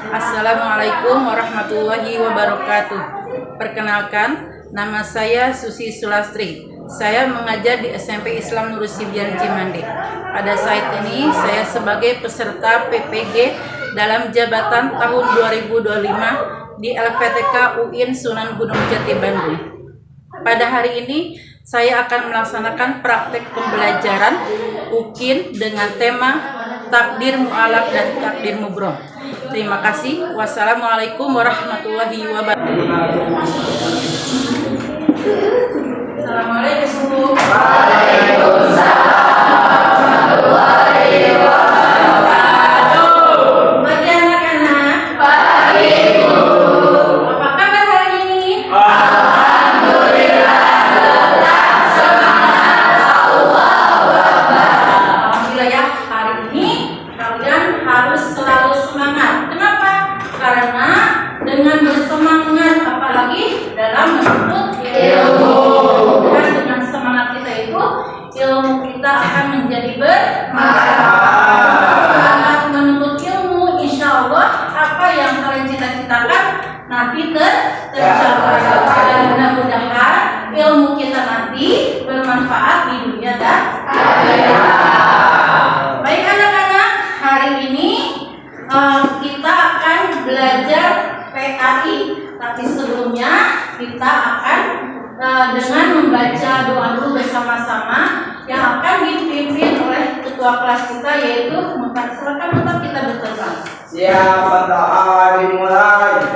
Assalamualaikum warahmatullahi wabarakatuh. Perkenalkan, nama saya Susi Sulastri. Saya mengajar di SMP Islam Nurul Sibyan Cimande. Pada saat ini saya sebagai peserta PPG dalam jabatan tahun 2025 di LPTK UIN Sunan Gunung Jati Bandung. Pada hari ini saya akan melaksanakan praktek pembelajaran UKIN dengan tema takdir mu'alaf dan takdir mubrom. Terima kasih. Wassalamualaikum warahmatullahi wabarakatuh. Assalamualaikum. Waalaikumsalam warahmatullahi wabarakatuh. Pagi anak-anak. Pagi Bu. Apa kabar hari ini? Alhamdulillah tetap semangat. Allahu Akbar. Alhamdulillah ya, hari ini kalian harus selalu semangat. Kenapa? Karena dengan bersemangat apalagi dalam menuntut ilmu. Dan dengan semangat kita itu ilmu kita akan menjadi bermanfaat. Semangat menuntut ilmu, insya Allah apa yang kalian cita-citakan nanti tercapai. Dan mudah-mudahan ilmu kita nanti bermanfaat di dunia dan akhirat. Baik anak-anak, hari ini kita akan belajar PAI, tapi sebelumnya kita akan dengan membaca doa dulu bersama-sama yang akan dipimpin oleh ketua kelas kita, yaitu silakan untuk kita berdoa. Siapa tak dimulai?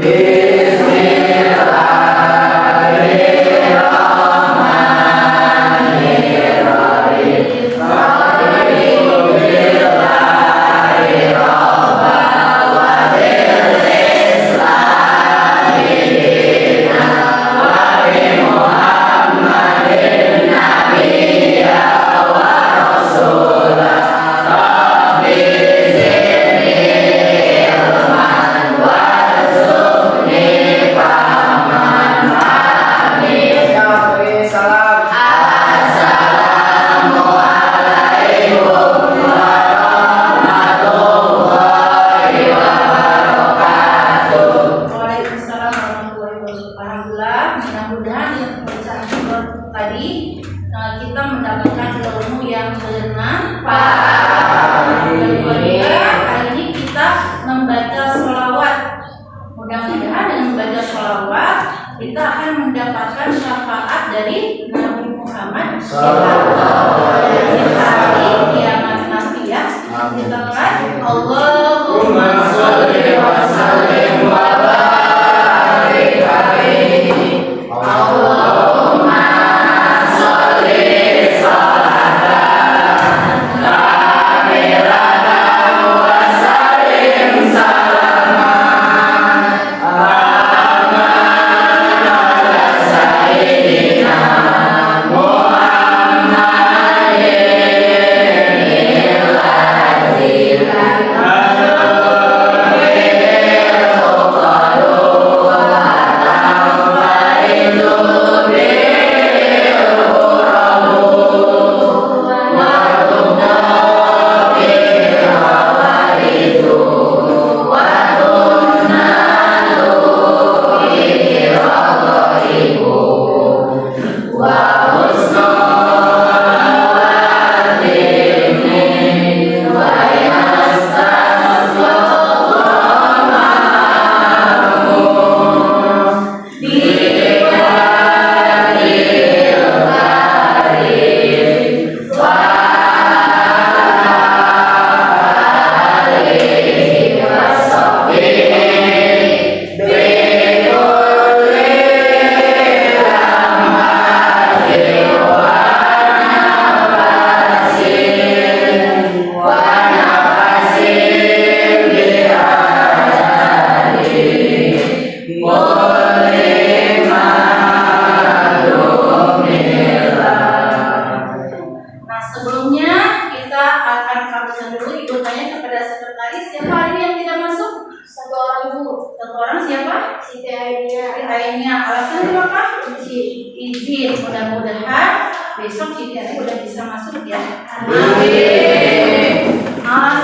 Kita mendapatkan ilmu yang bermanfaat. Hari ini kita membaca sholawat. Mudah-mudahan dengan membaca sholawat kita akan mendapatkan syafaat dari Nabi Muhammad hari kiamat nanti ya. Kita mulai. Allahumma sholli wa sallim wa barik alaihi. Allahumma alasannya apa? Izin. Mudah-mudahan besok Siti Ani udah bisa masuk ya. Amin.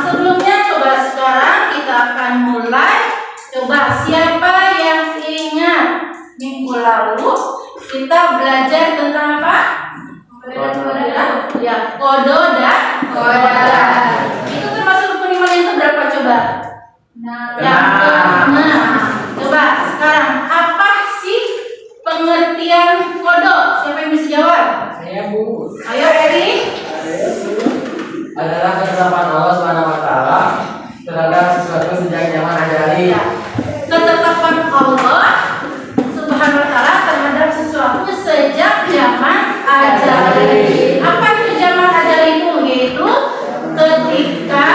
Sebelumnya coba sekarang kita akan mulai Coba siapa yang ingat minggu lalu kita belajar tentang apa? Ya, kodo dan koda. Itu termasuk rukun iman yang berapa coba? Yang keenam. Coba sekarang apa sih pengertian kodo? Siapa yang bisa jawab? Saya Bu. Ayo Eri. Adalah ketetapan Allah SWT terhadap sesuatu sejak zaman ajali. Ketetapan Allah Subhanahu wa taala terhadap sesuatu sejak zaman ajali. Apa itu zaman ajali itu? Yaitu ketika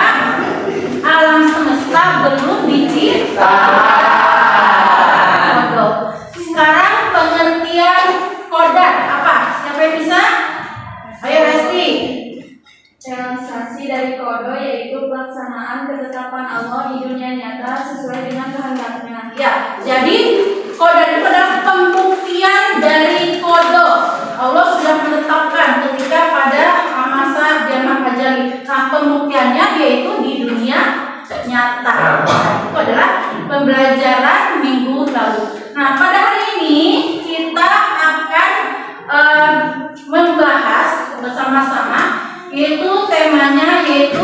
alam semesta belum diciptakan. Sekarang pengertian kodat apa? Siapa yang bisa? Ayo Resti. Realisasi dari kodo yaitu pelaksanaan ketetapan Allah di dunia nyata sesuai dengan kehendaknya. Ya, jadi kodat itu adalah pembuktian dari kodo. Allah sudah menetapkan ketika pada masa zaman ajali. Nah, pembuktiannya yaitu di dunia nyata. Itu adalah pembelajaran minggu lalu. Nah, pada hari ini kita akan membahas bersama-sama, yaitu temanya yaitu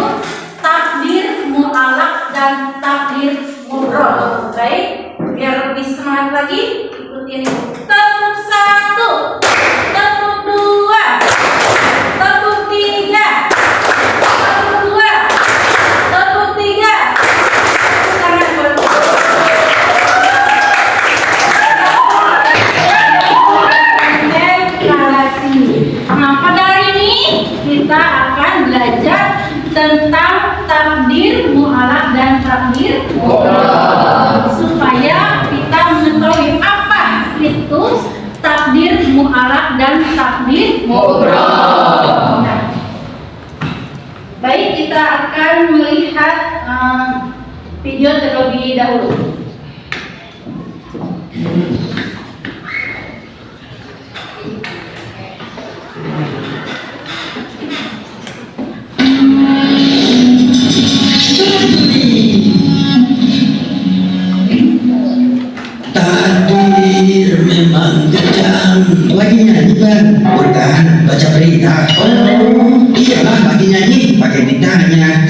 takdir mu'alaq dan takdir mubrol. Baik, biar lebih semangat lagi, ikutin tepuk 1, tepuk 2, tepuk 3, tepuk 2, tepuk 3. Tangan buat Nah, pada hari ini kita akan belajar tentang takdir mu'alaq dan takdir mubrol, supaya kita mengetahui apa itu takdir mu'alaq dan takdir mubrol. Nah, baik, kita akan melihat video terlebih dahulu. Takdir memang kejam. Lagi nyanyi Bang? Bukan, baca berita. Oh iyalah, lagi nyanyi pakai ditanya.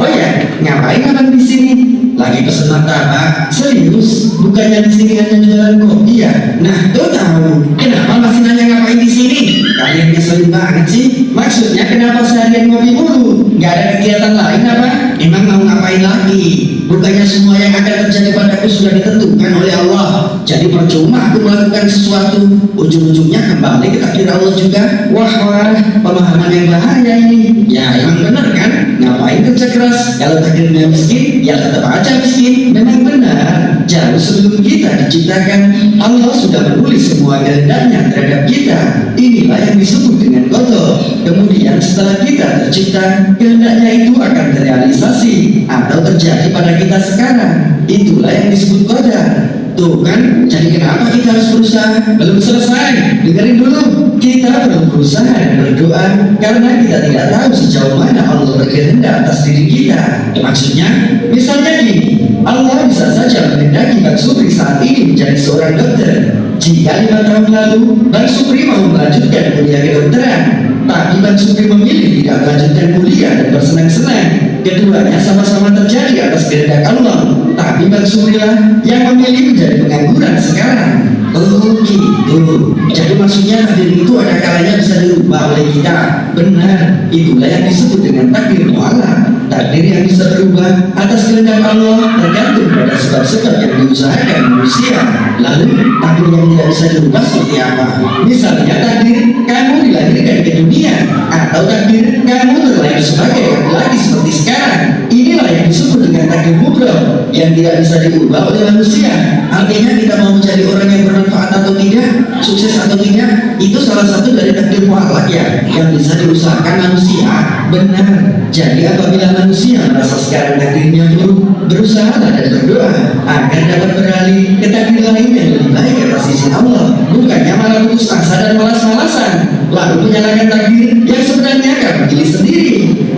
Oh ya, ngapain abang di sini? Lagi pesen martabak. Serius? Bukannya di sini hanya jualan kopi ya? Nah, tuh tahu. Kenapa masih nanya ngapain di sini? Kalian ngeselin banget sih. Maksudnya kenapa seharian ngopi mulu? Gak ada kegiatan lain apa? Emang mau ngapain lagi? Bukannya semua yang akan terjadi padaku sudah ditentukan oleh Allah. Jadi percuma aku melakukan sesuatu, ujung-ujungnya kembali ke takdir Allah juga. Wah, pemahaman yang bahaya ini. Ya emang benar kan? Ngapain kerja keras? Kalau takdirnya miskin, ya tetap aja miskin. Memang benar. Jauh sebelum kita diciptakan, Allah sudah menulis semua kehendaknya terhadap kita. Inilah yang disebut dengan qada. Kemudian setelah kita tercipta, kehendaknya itu akan terrealisasi atau terjadi pada kita sekarang. Itulah yang disebut qadar. Tuh kan, jadi kenapa kita harus berusaha? Belum selesai, dengerin dulu. Kita belum berusaha dan berdoa karena kita tidak tahu sejauh mana Allah berkehendak atas diri kita. Maksudnya, misalnya gini, Allah bisa saja menghendaki Bang Supri saat ini menjadi seorang dokter. Jika 5 tahun lalu Bang Supri mau melanjutkan kuliah kedokteran, tapi Bang Supri memilih tidak melanjutkan kuliah dan bersenang-senang, keduanya sama-sama terjadi atas kehendak Allah. Tapi Bang Supri lah yang memilih menjadi pengangguran sekarang. Oh gitu. Jadi maksudnya takdir itu ada kalanya bisa dirubah oleh kita. Benar, itulah yang disebut dengan takdir mu'alaq. Takdir yang bisa berubah atas kehendak Allah tergantung pada sebab-sebab yang diusahakan manusia. Lalu takdir yang tidak bisa dirubah seperti apa? Misalnya takdir kamu dilahirkan ke dunia, atau takdir kamu terlahir sebagai laki-laki seperti sekarang. Inilah yang disebut dengan takdir mubrol yang tidak bisa diubah oleh manusia. Artinya kita mau menjadi orang yang bermanfaat atau tidak, sukses atau tidak, itu salah satu dari takdir mu'alaq ya, yang bisa diusahakan manusia. Benar. Jadi apabila manusia merasa sekarang takdirnya buruk, berusahalah dan berdoa agar dapat beralih ke takdir lain yang lebih baik atas izin Allah. Bukannya malah putus asa dan malas-malasan, lalu menyalahkan takdir yang sebenarnya kamu pilih sendiri.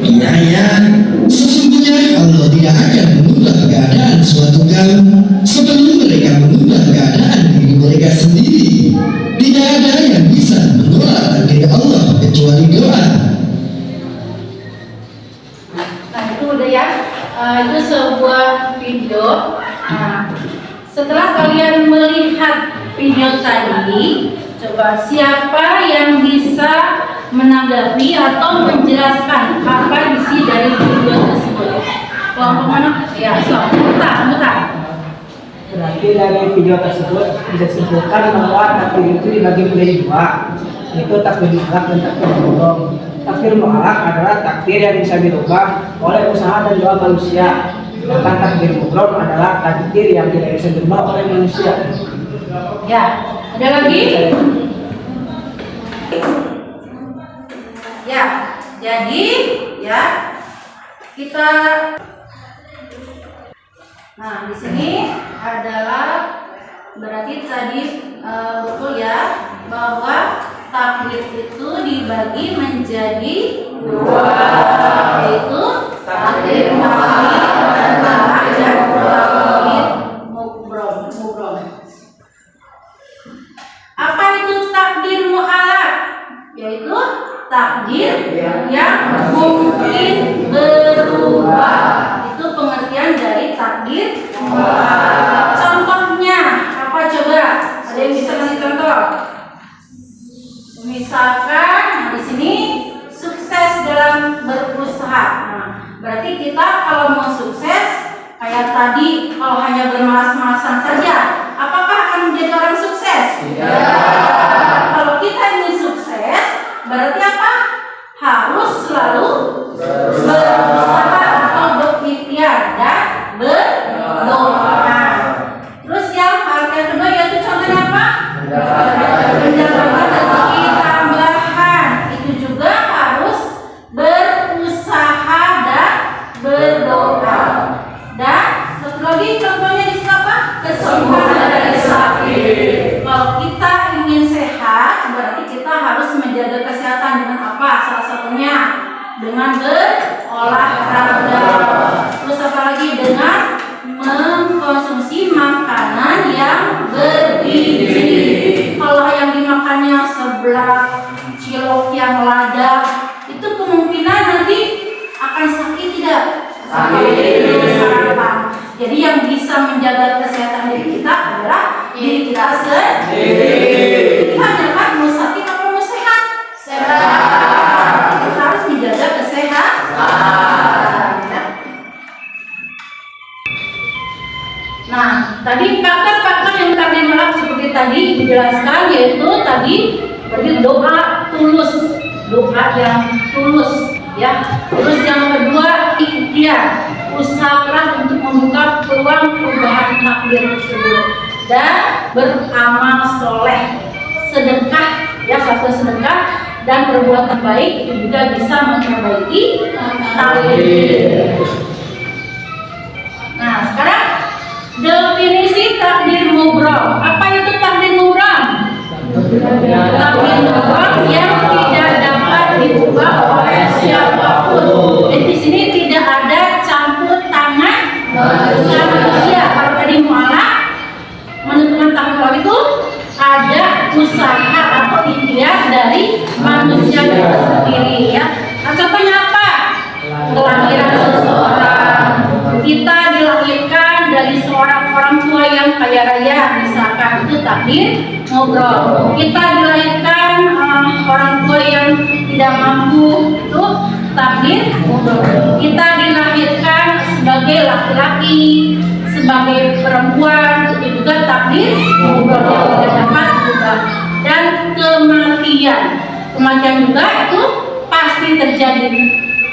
Iya, sesungguhnya Allah tidak akan mengubah keadaan suatu kaum datang sebelum mereka mengubah keadaan diri mereka sendiri. Tidak ada yang bisa menolak takdir Allah kecuali doa. Nah itu udah ya, itu sebuah video. Nah, setelah kalian melihat video tadi, coba siapa yang bisa menanggapi atau menjelaskan apa isi dari video tersebut? Kelompok mana? Ya, so, mutar. Berarti dari video tersebut bisa disebutkan bahwa takdir itu dibagi menjadi dua, yaitu takdir mutlak dan takdir mutlak. Takdir mutlak adalah takdir yang bisa dirubah oleh usaha dan doa manusia. Sedangkan takdir mutlak adalah takdir yang tidak bisa dirubah oleh manusia. Ya, ada lagi? Ya, jadi ya kita. Nah, di sini adalah berarti tadi betul ya bahwa takdir itu dibagi menjadi dua, yaitu takdir mutlak dan takdir mubrom. Apa itu takdir mu'alaq? Yaitu takdir yang mungkin berubah. Itu pengertian dari takdir mu'alaq. Contohnya apa coba? Ada yang bisa kasih contoh? Misalkan di sini sukses dalam berusaha. Nah, berarti kita kalau mau sukses kayak tadi kalau hanya bermalas-malasan saja, apakah akan menjadi orang sukses? Kalau kita ingin sukses, berarti apa? Harus selalu berusaha atau berikhtiar dan berdoa. Terus yang kedua yaitu contohnya apa? Mendapatkan rezeki tambahan. Itu juga harus berusaha dan berdoa. Dan satu lagi contohnya di sini apa? Kesembuhan dari sakit. Kalau kita ingin sehat, berarti kita harus menjaga kesehatan dengan apa? Salah satunya dengan berolahraga. Terus apa lagi? Dengan mengkonsumsi makanan yang bergizi. Kalau yang dimakannya seblak, cilok yang lada, itu kemungkinan nanti akan sakit tidak? Jadi yang bisa menjaga kesehatan diri kita adalah diri kita sendiri. Kita jangan mau sakit apa mau sehat? Sehat. Kita harus menjaga kesehatan. Nah, tadi faktor-faktor yang kami malam seperti tadi dijelaskan, yaitu tadi berarti doa tulus, doa yang tulus, ya. Terus yang kedua ikhtiar, usaha keras untuk membuka peluang perubahan takdir tersebut, dan beramal soleh, sedekah, ya satu sedekah dan perbuatan baik itu juga bisa memperbaiki takdir. Nah sekarang definisi takdir mubrom. Apa itu takdir mubrom? Takdir mubrom yang tidak dapat diubah oleh siapapun. Di sini tidak ada campur tangan manusia. Kalau tadi mu'alaq menentukan takdir itu ada usaha atau ikhtiar dari manusia itu sendiri, ya. Nah, contohnya apa? Kelahiran seseorang. Kita dilahirkan dari seorang orang tua yang kaya raya, misalkan itu takdir mubrom. Kita dilahirkan orang tua yang tidak mampu, itu takdir mubrom. Kita dilahirkan sebagai laki-laki, sebagai perempuan, itu juga takdir mubrom yang tidak dapat diubah. Dan kematian juga itu pasti terjadi.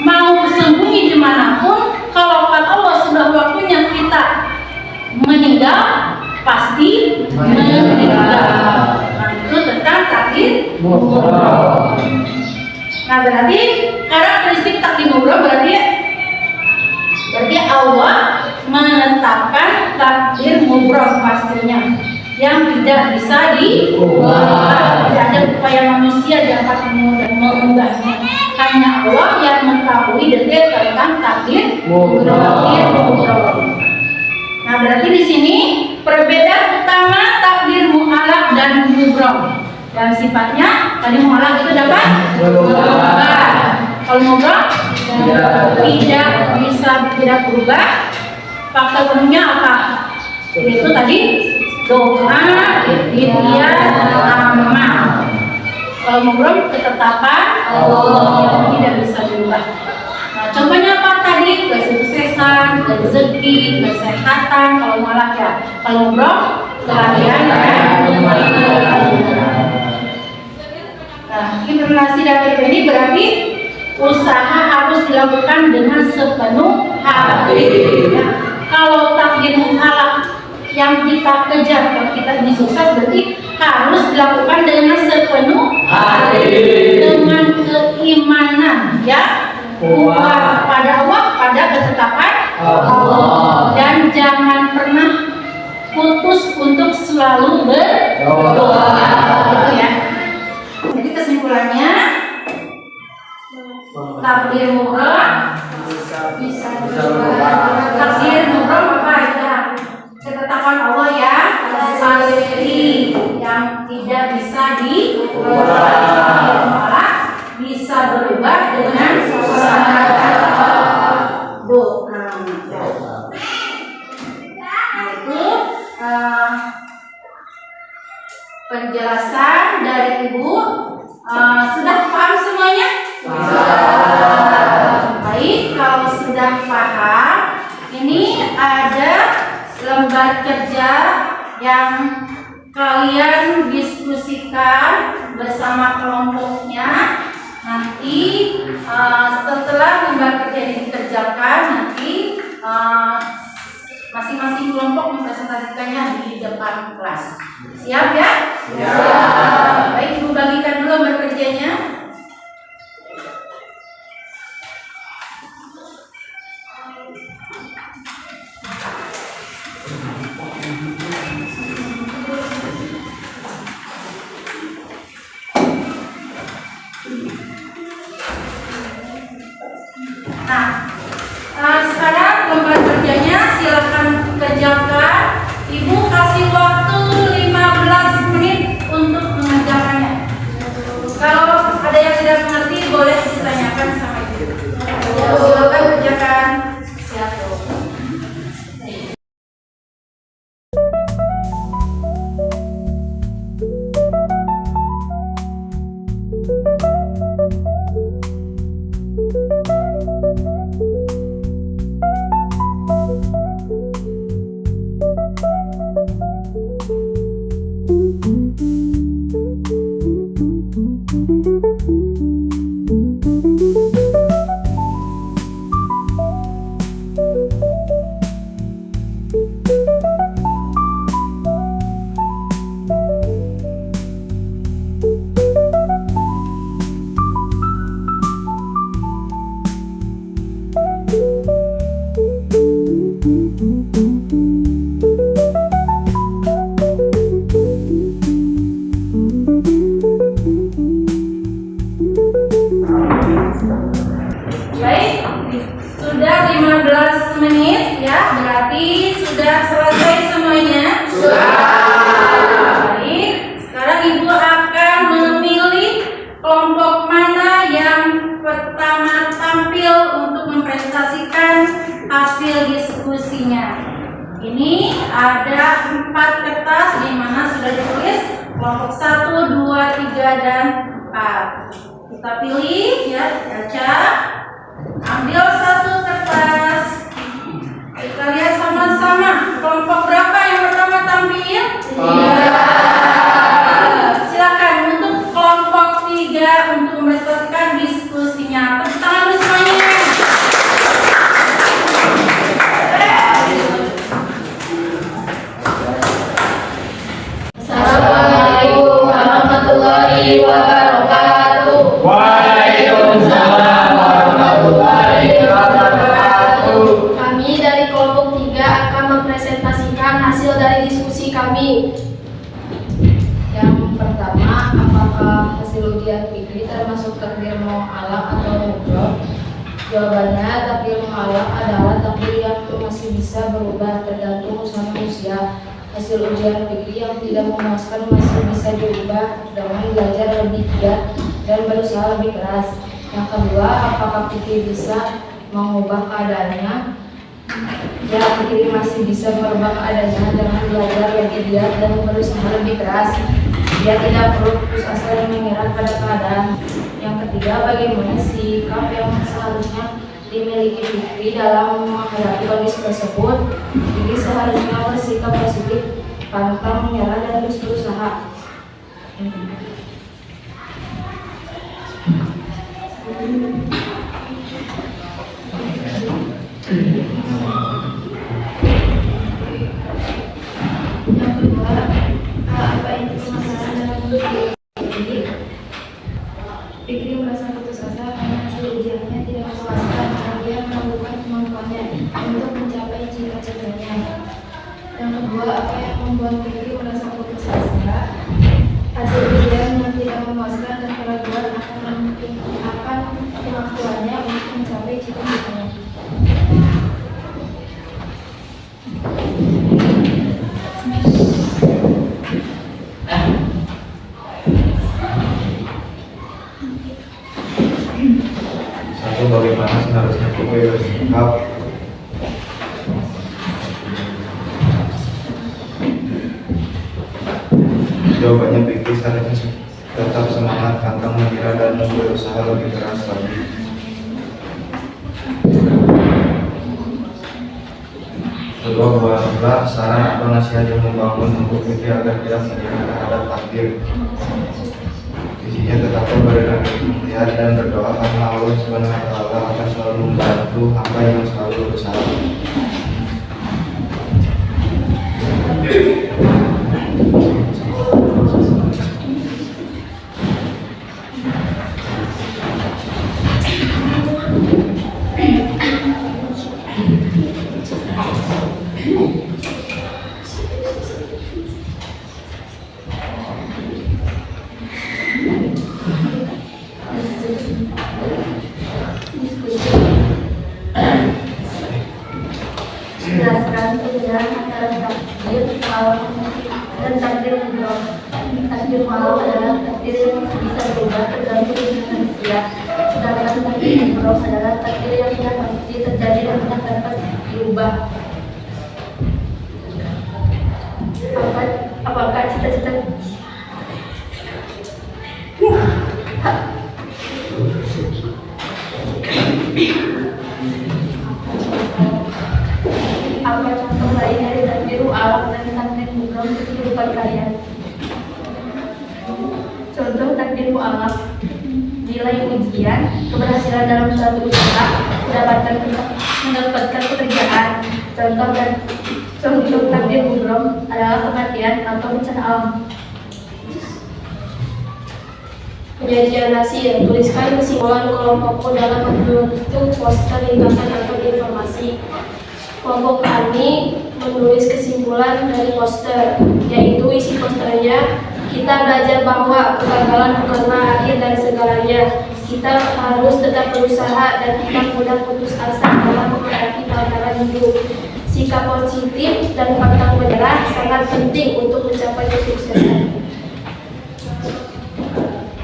Mau sembunyi dimanapun, kalau kata Allah sudah waktunya kita meninggal, pasti meninggal. Nah, itu tentang takdir mubrom. Nah, berarti karakteristik takdir mubrom berarti Allah menetapkan takdir mubrom pastinya yang tidak bisa diubah. Tidak ada upaya manusia dapat mengubahnya. Hanya Allah yang mengetahui detail tentang takdir mubrom. Nah, berarti di sini perbedaan utama takdir mu'alaq dan mubrom. Dan sifatnya tadi mu'alaq itu dapat berubah. Kalau mubrom tidak berubah. Faktor penuhnya apa? Itu tadi doa, ikhtiar, amal. Kalau mubrom ketetapan Allah yang tidak bisa berubah. Nah, contohnya apa tadi? Kesuksesan, rezeki, kesehatan. Kalau mu'alaq ya. Kalau mubrom kelahiran dan kematian. Nah, implementasi dari ini berarti usaha harus dilakukan dengan sepenuh hati. Ya. Kalau takdir mu'alaq yang kita kejar, kalau kita ingin sukses berarti harus dilakukan dengan sepenuh hati, dengan keimanan, ya, kuat pada Allah, pada ketetapan Allah, dan jangan pernah putus untuk selalu berdoa, gitu ya. Jadi kesimpulannya, takdir mubrom bisa berubah. Takdir mubrom apa ya? Ketetapan Allah yang pasti yang tidak bisa diubah, bisa berubah dengan usaha doa. Nah itu penjelasan dari Ibu. Sudah paham semuanya? Baik, kalau sudah paham, ini ada lembar kerja yang kalian diskusikan bersama kelompoknya. Nanti setelah lembar kerja ini dikerjakan, nanti masing-masing kelompok mempresentasikannya di depan kelas. Siap ya? Siap. Baik, Ibu bagikan dulu lembar kerjanya. Nah, sekarang lembar kerjanya silakan kerjakan. Ibu kasih waktu 15 menit untuk mengerjakannya. Kalau ada yang tidak mengerti boleh ditanyakan sama Ibu. Silakan kerjakan. Siap. Baik, sudah 15 menit ya, berarti sudah selesai semuanya. Baik, sekarang Ibu akan memilih kelompok mana yang pertama tampil untuk mempresentasikan hasil diskusinya. Ini ada 4 kertas di mana sudah ditulis kelompok 1, 2, 3, dan 4. Kita pilih ya, baca. Ambil 1 kertas. Kita lihat sama-sama. Kelompok berapa yang pertama tampil? 3. Silakan untuk kelompok 3 untuk mempresentasikan diskusinya. Tepuk tangan dulu semuanya. Assalamualaikum warahmatullahi wabarakatuh. Waalaikumsalam warahmatullahi wabarakatuh. Kami dari kelompok 3 akan mempresentasikan hasil dari diskusi kami. Yang pertama, apakah hasil ujian fikri termasuk takdir mu'alaq atau mubrom? Jawabannya, takdir mu'alaq adalah takdir yang masih bisa berubah tergantung usaha hasil ujian fikri yang tidak memuaskan masih bisa diubah dengan belajar lebih giat dan berusaha lebih keras. Yang kedua, apakah fikri bisa mengubah keadaannya? Ya, fikri masih bisa merubah keadaannya dengan belajar lebih giat dan berusaha lebih keras. Dia tidak perlu putus asa dan menyerah pada keadaan. Yang ketiga, bagaimana sikap yang seharusnya dimiliki fikri dalam menghadapi kondisi tersebut? Fikri seharusnya bersikap positif, pantang menyerah dan terus berusaha. Yang kedua, apa itu permasalahan dalam hidup ini? Fikri merasa putus asa karena hasil ujiannya tidak memuaskan dan dia melakukan kemampuannya untuk mencapai cita-citanya. Yang kedua, apa yang membuat Fikri merasa putus asa? Hasil ujian yang tidak memuaskan dan keraguan akan kemampuannya untuk mencapai cita-citanya. Satu, bagaimana seharusnya Fikri bersikap? Jawabannya, Fikri seharusnya tetap semangat, pantang menyerah dan berusaha lebih keras lagi. Kedua, buatlah saran atau nasihat yang membangun untuk Fikri agar tidak menyerah terhadap takdir. Isinya tetaplah beribadah dan berdoa karena Allah Subhanahu wa Ta'ala akan selalu membantu hamba yang selalu berusaha. Jelaskan perbedaan antara takdir malam dan takdir mudrom. Takdir malam adalah takdir yang bisa berubah tergantung dengan manusia. Sedangkan takdir mudrom adalah takdir yang sudah pasti terjadi dan tidak dapat diubah. Apakah cita-cita apa contoh lain dari takdir alam dan takdir mudrom untuk kehidupan kalian? Contoh takdir alam: nilai ujian, keberhasilan dalam suatu usaha, mendapatkan pekerjaan. Contoh takdir mudrom adalah kematian atau bencana alam. Penyajian hasil: tuliskan kesimpulan kelompokmu dalam bentuk poster, limpasan atau informasi. Kelompok kami menulis kesimpulan dari poster, yaitu isi posternya: kita belajar bahwa kegagalan bukanlah akhir dari segalanya. Kita harus tetap berusaha dan tidak mudah putus asa dalam menghadapi tantangan hidup. Sikap positif dan pantang menyerah sangat penting untuk mencapai kesuksesan.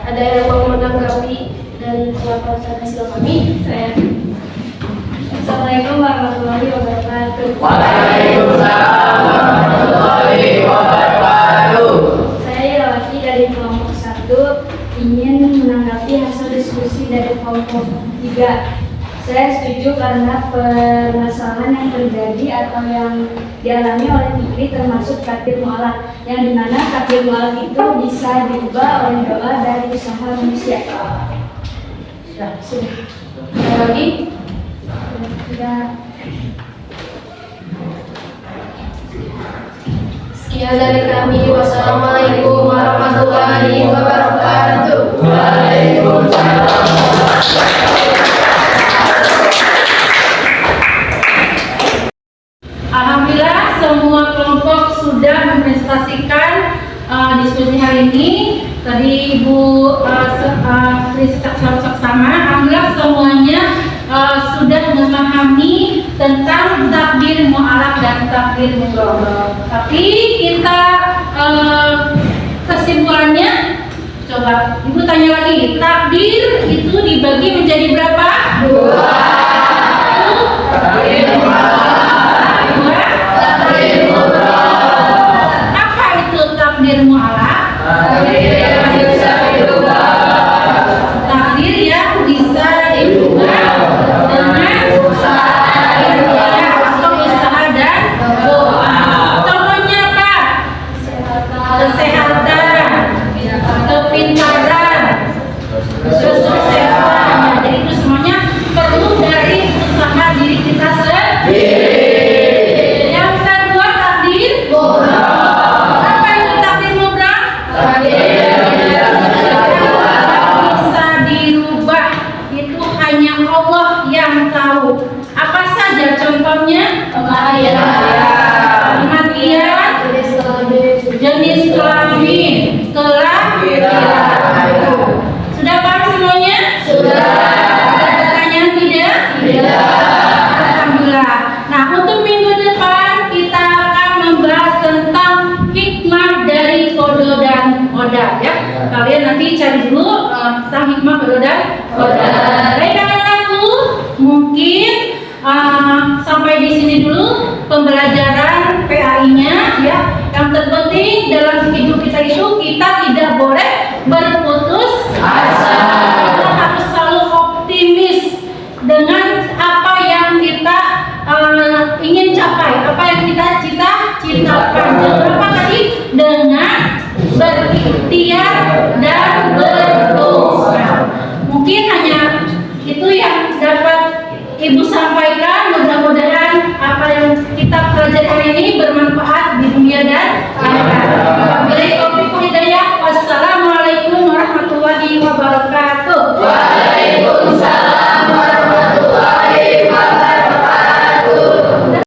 Ada yang mau menanggapi dari pelaporan hasil kami? Saya. Assalamualaikum warahmatullahi wabarakatuh. Waalaikumsalam warahmatullahi wabarakatuh. Saya Yawati dari kelompok 1 ingin menanggapi hasil diskusi dari kelompok 3. Saya setuju karena permasalahan yang terjadi atau yang dialami oleh Fikri termasuk takdir mu'alaf, yang dimana takdir mu'alaf itu bisa diubah oleh doa dari usaha manusia. Sudah. Ada lagi? Tidak. Sekian dari kami. Wassalamualaikum warahmatullahi wabarakatuh. Waalaikumsalam. Alhamdulillah semua kelompok sudah mempresentasikan diskusi hari ini. Tadi Ibu Tri Saksama, alhamdulillah semuanya sudah memahami tentang takdir mu'alaq dan takdir mudhari. Tapi kita kesimpulannya, coba Ibu tanya lagi, takdir itu dibagi menjadi berapa? Dua. Takdir mu'alaq. Dua. Takdir mudhari. Apa itu takdir mu'alaq? Takdir yang bisa dirubah. Takdir yang bisa dirubah dengan usaha dan doa. Contohnya apa? Kesehatan, kepintaran, kesuksesan. Jadi itu semuanya perlu dari usaha diri kita sendiri. Yang kedua takdir mudhari. Apa itu takdir mudhari? Takdir yang Bisa dirubah. Itu hanya Allah yang tahu. Apa saja contohnya? Kematian, jenis kelamin, kelahiran. Sudah paham semuanya? Sudah. Ada pertanyaan tidak? Alhamdulillah. Nah, untuk minggu depan kita akan membahas tentang hikmah dari qada dan qadar ya. Kalian nanti cari dulu tentang hikmah qada dan qadar. Baik,